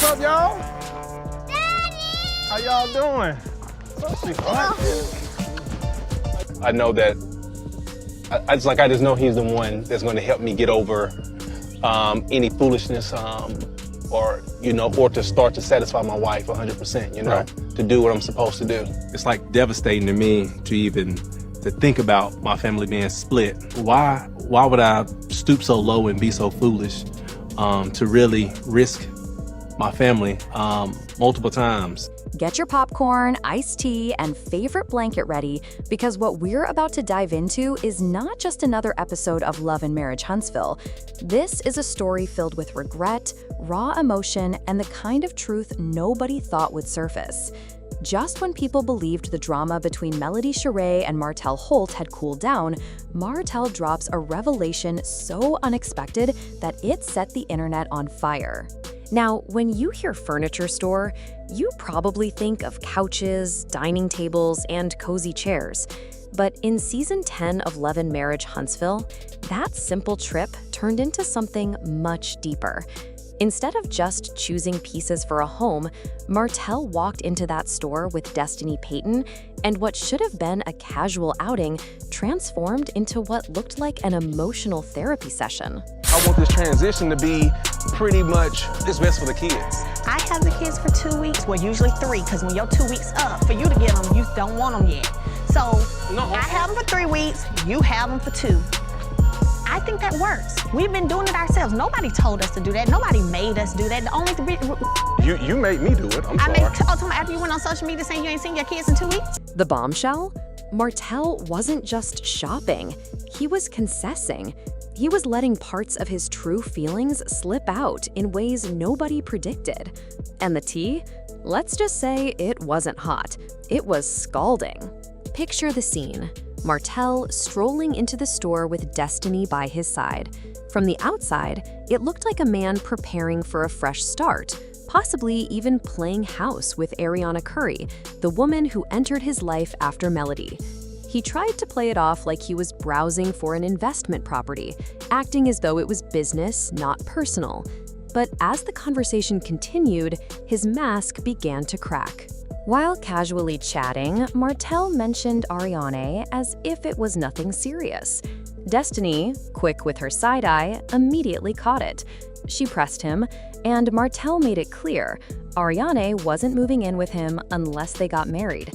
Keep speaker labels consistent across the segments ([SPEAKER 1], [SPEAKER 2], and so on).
[SPEAKER 1] What's up, y'all? How y'all doing? I know that, I just know he's the one that's going to help me get over any foolishness or to start to satisfy my wife 100%, right. To do what I'm supposed to do. It's like devastating to me to think about my family being split. Why would I stoop so low and be so foolish to really risk my family multiple times?
[SPEAKER 2] Get your popcorn, iced tea, and favorite blanket ready, because what we're about to dive into is not just another episode of Love Marriage Huntsville. This is a story filled with regret, raw emotion, and the kind of truth nobody thought would surface. Just when people believed the drama between Melody Sheree and Martell Holt had cooled down, Martell drops a revelation so unexpected that it set the internet on fire. Now, when you hear furniture store, you probably think of couches, dining tables, and cozy chairs. But in Season 10 of Love Marriage Huntsville, that simple trip turned into something much deeper. Instead of just choosing pieces for a home, Martell walked into that store with Destiny Payton, and what should have been a casual outing transformed into what looked like an emotional therapy session.
[SPEAKER 1] I want this transition to be pretty much it's best for the kids.
[SPEAKER 3] I have the kids for 2 weeks, well usually 3, because when your 2 weeks up, for you to get them, you don't want them yet. So I have them for 3 weeks, you have them for 2. I think that works. We've been doing it ourselves. Nobody told us to do that. Nobody made us do that. The only
[SPEAKER 1] You made me do it. I'm sorry.
[SPEAKER 3] After you went on social media saying you ain't seen your kids in 2 weeks?
[SPEAKER 2] The bombshell? Martell wasn't just shopping. He was concessing. He was letting parts of his true feelings slip out in ways nobody predicted. And the tea? Let's just say it wasn't hot. It was scalding. Picture the scene. Martell strolling into the store with Destiny by his side. From the outside, it looked like a man preparing for a fresh start, possibly even playing house with Ariana Curry, the woman who entered his life after Melody. He tried to play it off like he was browsing for an investment property, acting as though it was business, not personal. But as the conversation continued, his mask began to crack. While casually chatting, Martell mentioned Ariana as if it was nothing serious. Destiny, quick with her side-eye, immediately caught it. She pressed him, and Martell made it clear Ariana wasn't moving in with him unless they got married.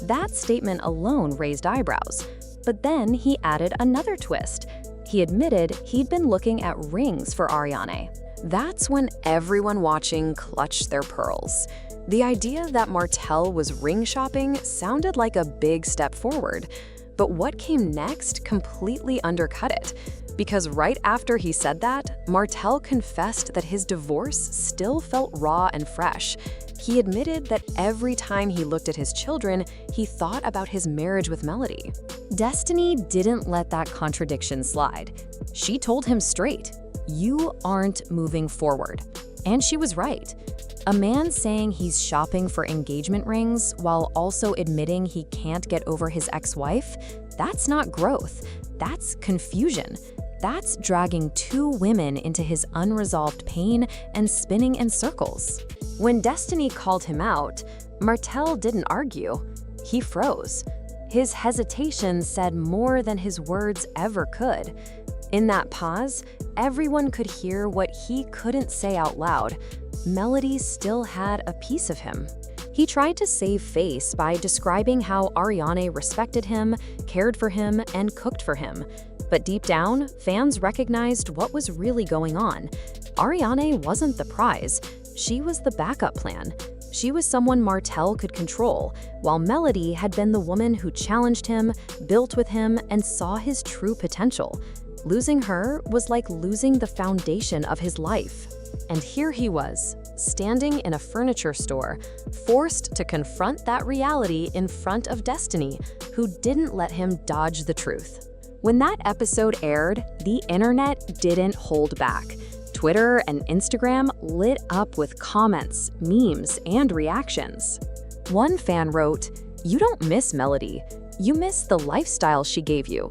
[SPEAKER 2] That statement alone raised eyebrows. But then he added another twist. He admitted he'd been looking at rings for Ariana. That's when everyone watching clutched their pearls. The idea that Martell was ring shopping sounded like a big step forward, but what came next completely undercut it. Because right after he said that, Martell confessed that his divorce still felt raw and fresh. He admitted that every time he looked at his children, he thought about his marriage with Melody. Destiny didn't let that contradiction slide. She told him straight, "You aren't moving forward." And she was right. A man saying he's shopping for engagement rings while also admitting he can't get over his ex-wife, that's not growth. That's confusion. That's dragging 2 women into his unresolved pain and spinning in circles. When Destiny called him out, Martell didn't argue. He froze. His hesitation said more than his words ever could. In that pause, everyone could hear what he couldn't say out loud. Melody still had a piece of him. He tried to save face by describing how Ariana respected him, cared for him, and cooked for him. But deep down, fans recognized what was really going on. Ariana wasn't the prize. She was the backup plan. She was someone Martell could control, while Melody had been the woman who challenged him, built with him, and saw his true potential. Losing her was like losing the foundation of his life. And here he was, standing in a furniture store, forced to confront that reality in front of Destiny, who didn't let him dodge the truth. When that episode aired, the internet didn't hold back. Twitter and Instagram lit up with comments, memes, and reactions. One fan wrote, "You don't miss Melody. You miss the lifestyle she gave you."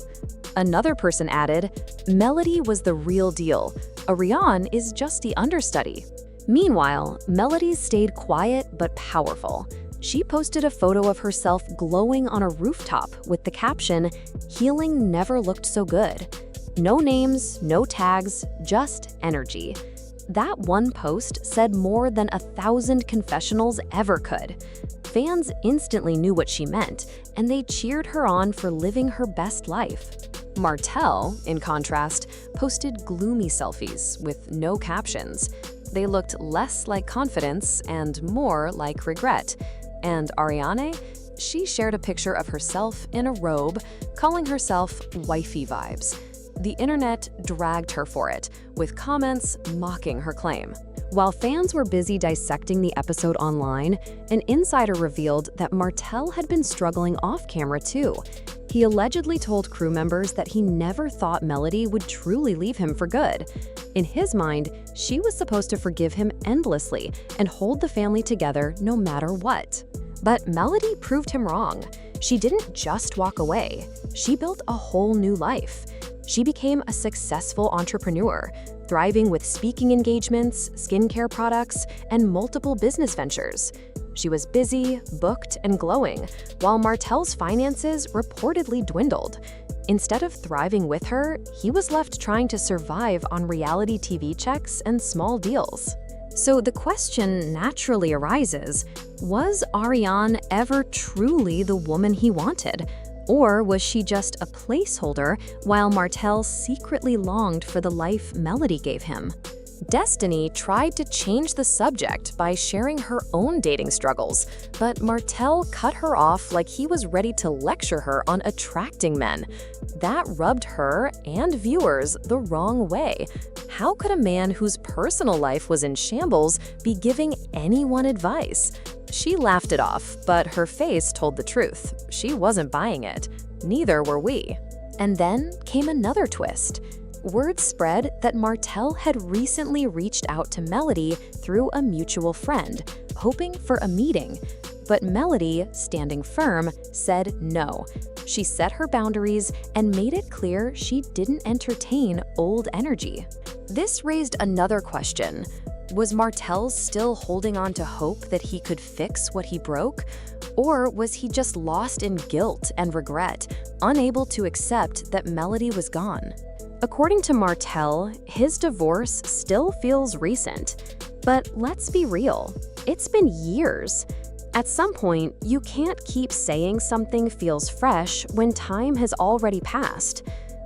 [SPEAKER 2] Another person added, "Melody was the real deal. Ariana is just the understudy." Meanwhile, Melody stayed quiet but powerful. She posted a photo of herself glowing on a rooftop with the caption, "Healing never looked so good." No names, no tags, just energy. That one post said more than 1,000 confessionals ever could. Fans instantly knew what she meant, and they cheered her on for living her best life. Martell, in contrast, posted gloomy selfies with no captions. They looked less like confidence and more like regret. And Ariane, she shared a picture of herself in a robe, calling herself wifey vibes. The internet dragged her for it, with comments mocking her claim. While fans were busy dissecting the episode online, an insider revealed that Martell had been struggling off-camera too. He allegedly told crew members that he never thought Melody would truly leave him for good. In his mind, she was supposed to forgive him endlessly and hold the family together no matter what. But Melody proved him wrong. She didn't just walk away. She built a whole new life. She became a successful entrepreneur, thriving with speaking engagements, skincare products, and multiple business ventures. She was busy, booked, and glowing, while Martell's finances reportedly dwindled. Instead of thriving with her, he was left trying to survive on reality TV checks and small deals. So the question naturally arises, was Ariane ever truly the woman he wanted? Or was she just a placeholder while Martell secretly longed for the life Melody gave him? Destiny tried to change the subject by sharing her own dating struggles, but Martell cut her off like he was ready to lecture her on attracting men. That rubbed her and viewers the wrong way. How could a man whose personal life was in shambles be giving anyone advice? She laughed it off, but her face told the truth. She wasn't buying it. Neither were we. And then came another twist. Word spread that Martell had recently reached out to Melody through a mutual friend, hoping for a meeting. But Melody, standing firm, said no. She set her boundaries and made it clear she didn't entertain old energy. This raised another question. Was Martell still holding on to hope that he could fix what he broke? Or was he just lost in guilt and regret, unable to accept that Melody was gone? According to Martell, his divorce still feels recent. But let's be real, it's been years. At some point, you can't keep saying something feels fresh when time has already passed.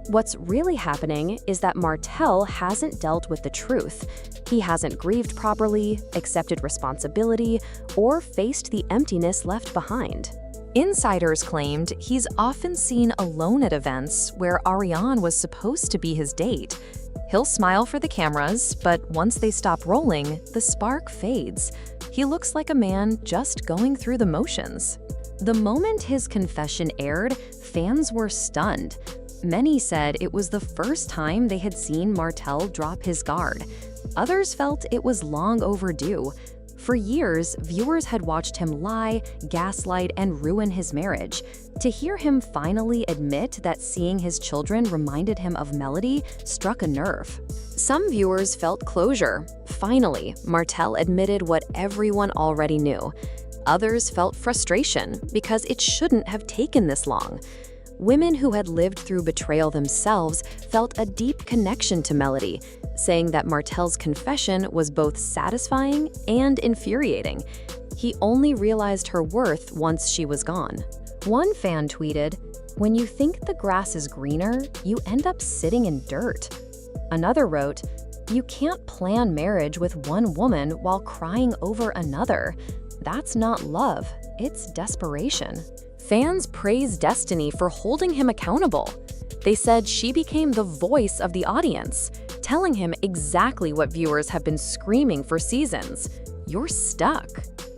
[SPEAKER 2] What's really happening is that Martell hasn't dealt with the truth. He hasn't grieved properly, accepted responsibility, or faced the emptiness left behind. Insiders claimed he's often seen alone at events where Ariane was supposed to be his date. He'll smile for the cameras, but once they stop rolling, the spark fades. He looks like a man just going through the motions. The moment his confession aired, fans were stunned. Many said it was the first time they had seen Martell drop his guard. Others felt it was long overdue. For years, viewers had watched him lie, gaslight, and ruin his marriage. To hear him finally admit that seeing his children reminded him of Melody struck a nerve. Some viewers felt closure. Finally, Martell admitted what everyone already knew. Others felt frustration because it shouldn't have taken this long. Women who had lived through betrayal themselves felt a deep connection to Melody, saying that Martell's confession was both satisfying and infuriating. He only realized her worth once she was gone. One fan tweeted, "When you think the grass is greener, you end up sitting in dirt." Another wrote, "You can't plan marriage with one woman while crying over another. That's not love, it's desperation." Fans praised Destiny for holding him accountable. They said she became the voice of the audience, telling him exactly what viewers have been screaming for seasons. You're stuck.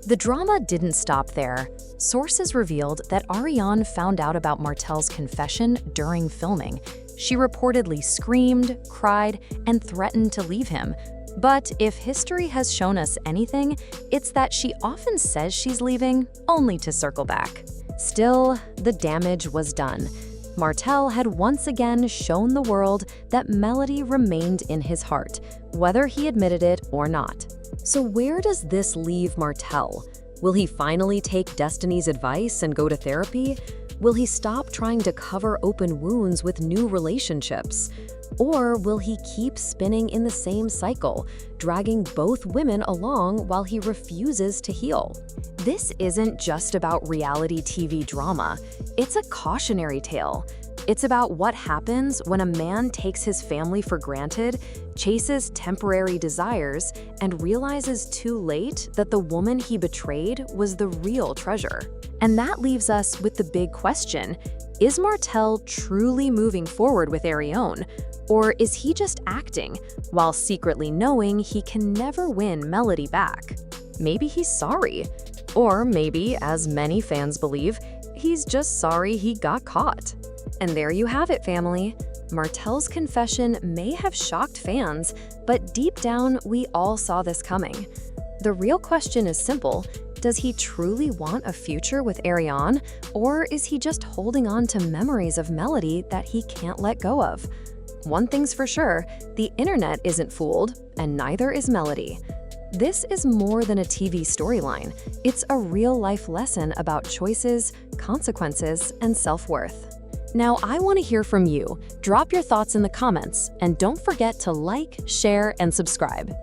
[SPEAKER 2] The drama didn't stop there. Sources revealed that Ariane found out about Martell's confession during filming. She reportedly screamed, cried, and threatened to leave him. But if history has shown us anything, it's that she often says she's leaving, only to circle back. Still, the damage was done. Martell had once again shown the world that Melody remained in his heart, whether he admitted it or not. So where does this leave Martell? Will he finally take Destiny's advice and go to therapy? Will he stop trying to cover open wounds with new relationships? Or will he keep spinning in the same cycle, dragging both women along while he refuses to heal? This isn't just about reality TV drama. It's a cautionary tale. It's about what happens when a man takes his family for granted, chases temporary desires, and realizes too late that the woman he betrayed was the real treasure. And that leaves us with the big question: is Martell truly moving forward with Arione? Or is he just acting, while secretly knowing he can never win Melody back? Maybe he's sorry. Or maybe, as many fans believe, he's just sorry he got caught. And there you have it, family. Martell's confession may have shocked fans, but deep down, we all saw this coming. The real question is simple: does he truly want a future with Arione, or is he just holding on to memories of Melody that he can't let go of? One thing's for sure, the internet isn't fooled, and neither is Melody. This is more than a TV storyline. It's a real-life lesson about choices, consequences, and self-worth. Now, I want to hear from you. Drop your thoughts in the comments, and don't forget to like, share, and subscribe.